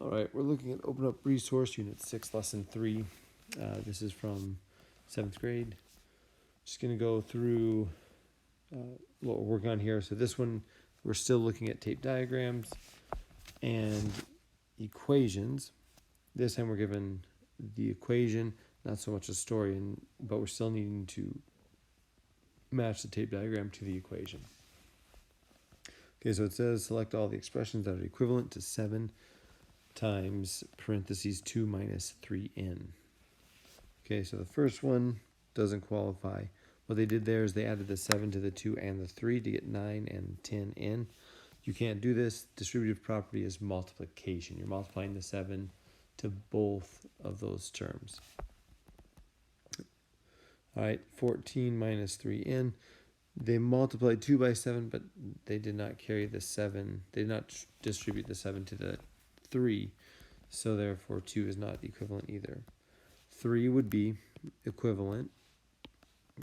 All right, we're looking at Open Up Resource Unit 6, Lesson 3. This is from 7th grade. Just going to go through what we're working on here. So this one, we're still looking at tape diagrams and equations. This time we're given the equation, not so much a story, but we're still needing to match the tape diagram to the equation. Okay, so it says select all the expressions that are equivalent to 7 times parentheses 2 minus 3n. Okay, so the first one doesn't qualify. What they did there is they added the 7 to the 2 and the 3 to get 9 and 10n. You can't do this. Distributive property is multiplication. You're multiplying the 7 to both of those terms. All right, 14 minus 3n. They multiplied 2 by 7, but they did not carry the 7. They did not distribute the 7 to the 3, so therefore 2 is not equivalent either. 3 would be equivalent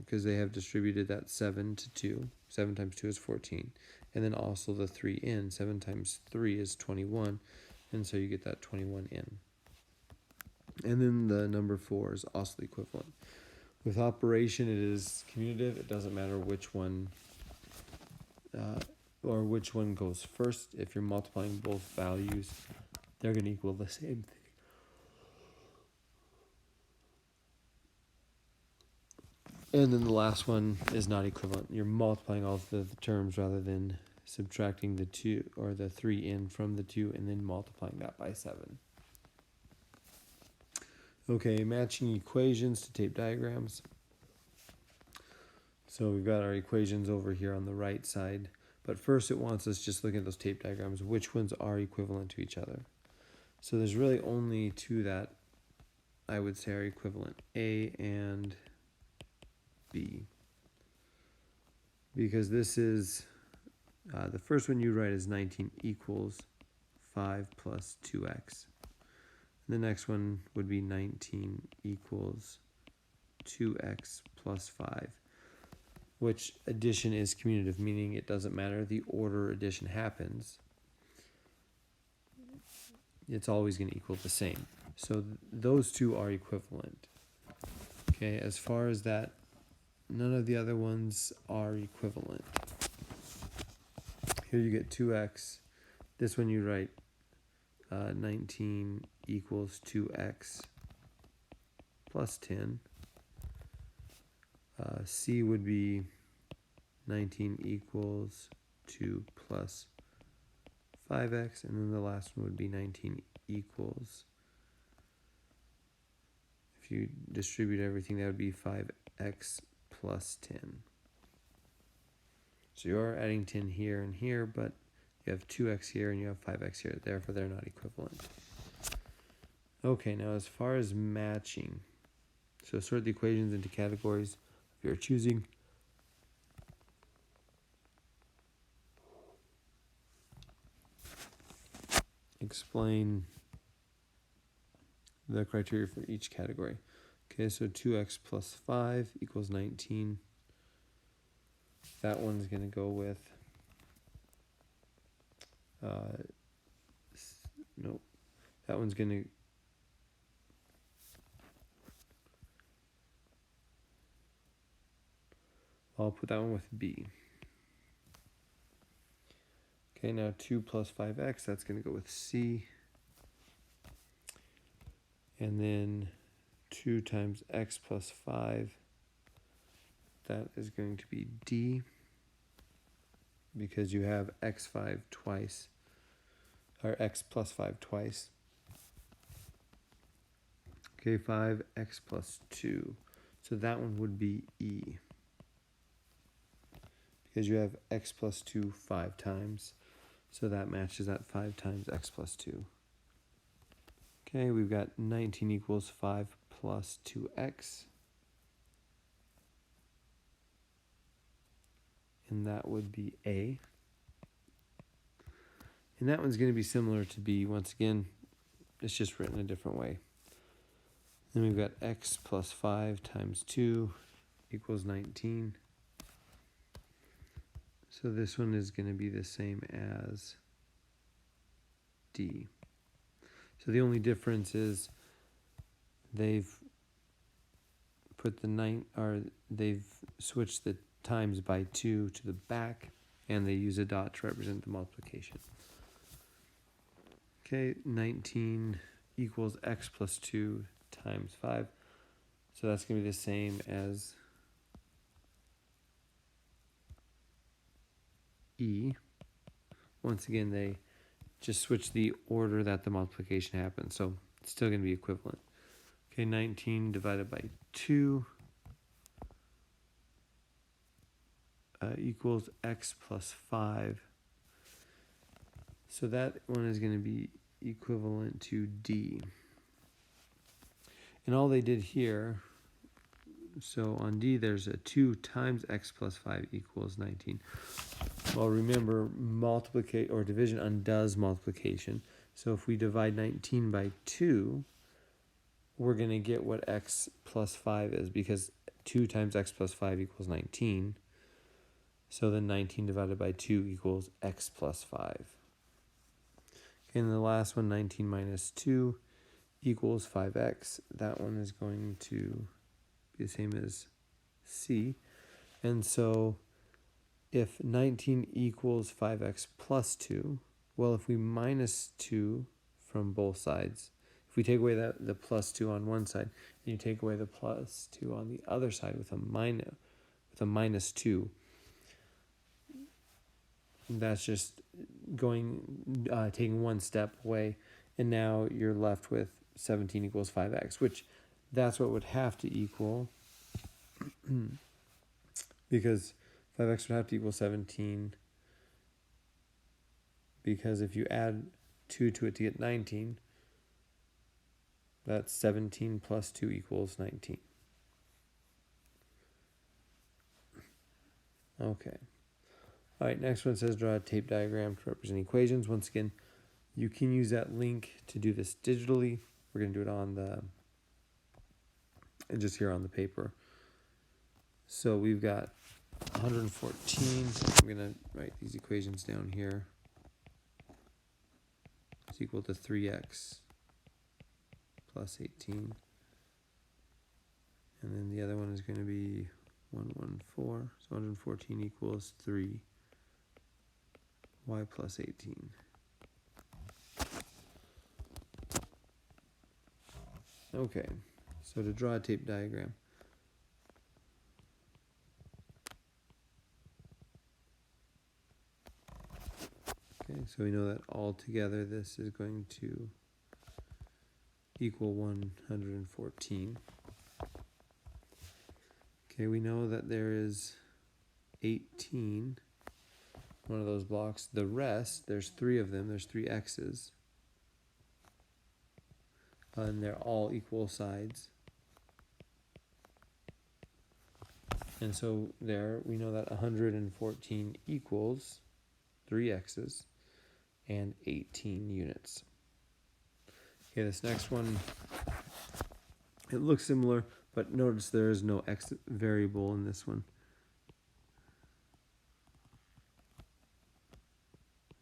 because they have distributed that 7 to 2. 7 times 2 is 14. And then also the 3n. 7 times 3 is 21, and so you get that 21n. And then the number 4 is also equivalent. With operation, it is commutative. It doesn't matter which one goes first. If you're multiplying both values, they're going to equal the same thing. And then the last one is not equivalent. You're multiplying all of the terms rather than subtracting the 2 or the 3n from the 2 and then multiplying that by 7. Okay, matching equations to tape diagrams. So we've got our equations over here on the right side. But first it wants us just looking at those tape diagrams, which ones are equivalent to each other. So there's really only 2 that I would say are equivalent, A and B. Because this is, the first one you write is 19 equals 5 plus 2x. The next one would be 19 equals 2x plus 5, which addition is commutative, meaning it doesn't matter the order addition happens. It's always going to equal the same. So those 2 are equivalent. Okay, as far as that, none of the other ones are equivalent. Here you get 2x. This one you write 19 equals 2x plus 10. C would be 19 equals 2 plus 5x, and then the last one would be 19 equals, if you distribute everything, that would be 5x plus 10. So you are adding 10 here and here, but you have 2x here and you have 5x here, therefore they're not equivalent. Okay, now as far as matching, so sort the equations into categories if you're choosing. Explain the criteria for each category. Okay, so 2x plus 5 equals 19. That one's going to go with, nope, that one's going to, I'll put that one with B. Okay, now 2 plus 5x, that's going to go with C. And then 2 times x plus 5, that is going to be D, because you have x5 twice, or x plus 5 twice. Okay, 5x plus 2. So that one would be E, because you have x plus 2 5 times. So that matches that 5 times x plus 2. Okay, we've got 19 equals 5 plus 2x. And that would be A. And that one's going to be similar to B. Once again, it's just written a different way. Then we've got x plus 5 times 2 equals 19. So this one is going to be the same as D. So the only difference is they've put they've switched the times by 2 to the back, and they use a dot to represent the multiplication. Okay, 19 equals x plus 2 times 5. So that's going to be the same as E. Once again, they just switch the order that the multiplication happens, so it's still going to be equivalent. Okay, 19 divided by 2 equals x plus 5. So that one is going to be equivalent to D. And all they did here, so on D there's a 2 times x plus 5 equals 19. Well, remember, multiplication or division undoes multiplication. So if we divide 19 by 2, we're going to get what x plus 5 is, because 2 times x plus 5 equals 19. So then 19 divided by 2 equals x plus 5. Okay, and the last one, 19 minus 2 equals 5x. That one is going to be the same as C. And so if 19 equals 5x plus 2, well, if we minus 2 from both sides, if we take away the plus 2 on one side, and you take away the plus 2 on the other side with a minus 2, that's just taking one step away, and now you're left with 17 equals 5x, which that's what would have to equal, because 5x would have to equal 17, because if you add 2 to it to get 19, that's 17 plus 2 equals 19. Okay. All right, next one says draw a tape diagram to represent equations. Once again, you can use that link to do this digitally. We're going to do it just here on the paper. So we've got 114. I'm going to write these equations down here. It's equal to 3x plus 18. And then the other one is going to be 114. So 114 equals 3. Y plus 18. Okay, so to draw a tape diagram, okay, so we know that all together this is going to equal 114. Okay, we know that there is 18, one of those blocks. The rest, there's 3 of them, there's 3 x's. And they're all equal sides. And so there we know that 114 equals 3 x's and 18 units. Okay, this next one, it looks similar, but notice there is no x variable in this one.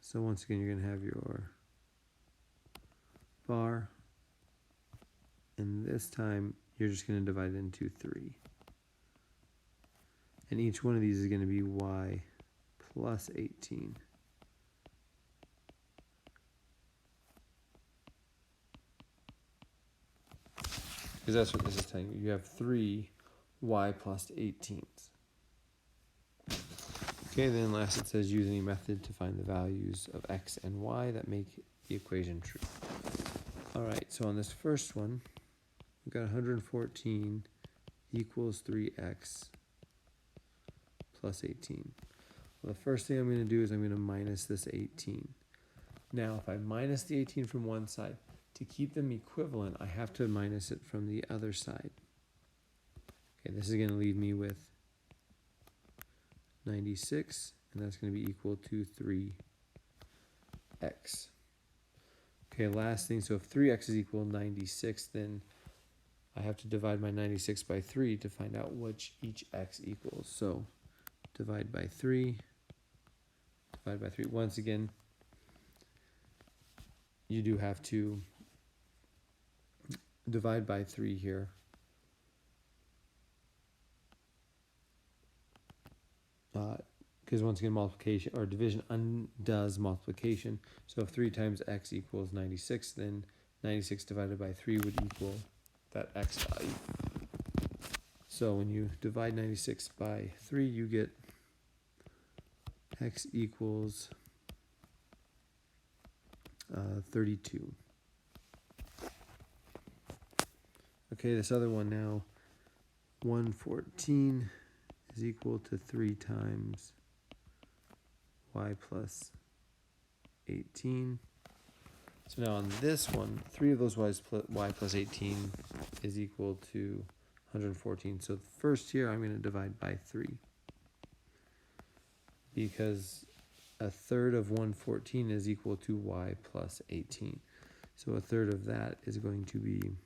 So once again, you're going to have your bar, and this time you're just going to divide it into 3. And each one of these is going to be y plus 18. Because that's what this is telling you. You have 3 y plus 18s. Okay, then last it says use any method to find the values of x and y that make the equation true. Alright, so on this first one, we've got 114 equals 3x plus 18. Well, the first thing I'm going to do is I'm going to minus this 18. Now, if I minus the 18 from one side, to keep them equivalent, I have to minus it from the other side. Okay, this is going to leave me with 96, and that's going to be equal to 3x. Okay, last thing, so if 3x is equal to 96, then I have to divide my 96 by 3 to find out which each x equals. So divide by 3, divide by 3. Once again, you do have to divide by 3 here. Because once again, multiplication or division undoes multiplication. So if 3 times x equals 96, then 96 divided by 3 would equal that x value. So when you divide 96 by 3, you get x equals 32. Okay, this other one now, 114 is equal to 3 times y plus 18. So now on this one, 3 of those y plus 18 is equal to 114. So first here, I'm going to divide by 3. Because a third of 114 is equal to y plus 18. So a third of that is going to be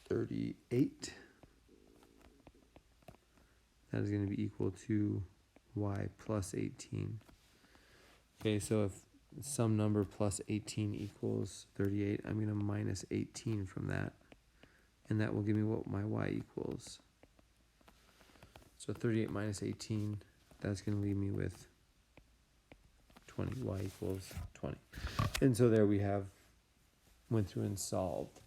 38. That is going to be equal to y plus 18. Okay, so if some number plus 18 equals 38, I'm going to minus 18 from that. And that will give me what my y equals. So 38 minus 18, that's going to leave me with 20. Y equals 20. And so there we have, went through and solved.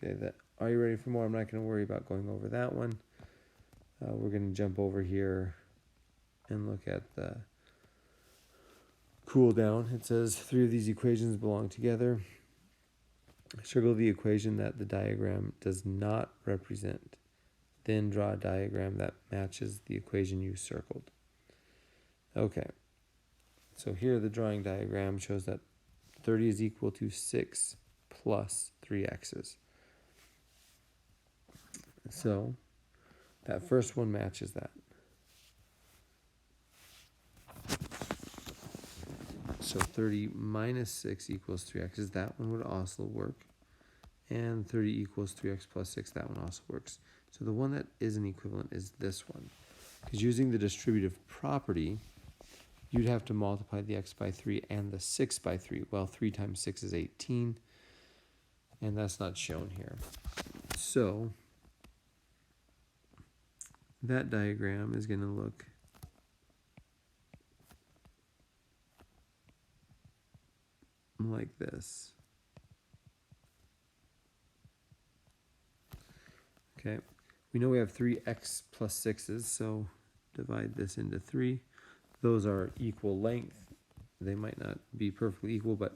Okay, are you ready for more? I'm not going to worry about going over that one. We're going to jump over here and look at the cool down. It says 3 of these equations belong together. Circle the equation that the diagram does not represent. Then draw a diagram that matches the equation you circled. Okay, so here the drawing diagram shows that 30 is equal to 6 plus 3x's. So that first one matches that. So 30 minus 6 equals 3x's. That one would also work. And 30 equals 3x plus 6. That one also works. So the one that isn't equivalent is this one. Because using the distributive property, you'd have to multiply the x by 3 and the 6 by 3. Well, 3 times 6 is 18. And that's not shown here. So that diagram is going to look like this. Okay, we know we have 3x plus 6's, so divide this into 3. Those are equal length. They might not be perfectly equal, but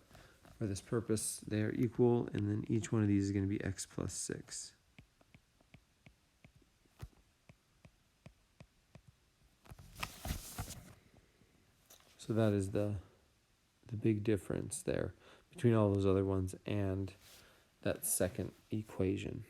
for this purpose, they are equal, and then each one of these is going to be x plus 6. So that is the big difference there between all those other ones and that second equation.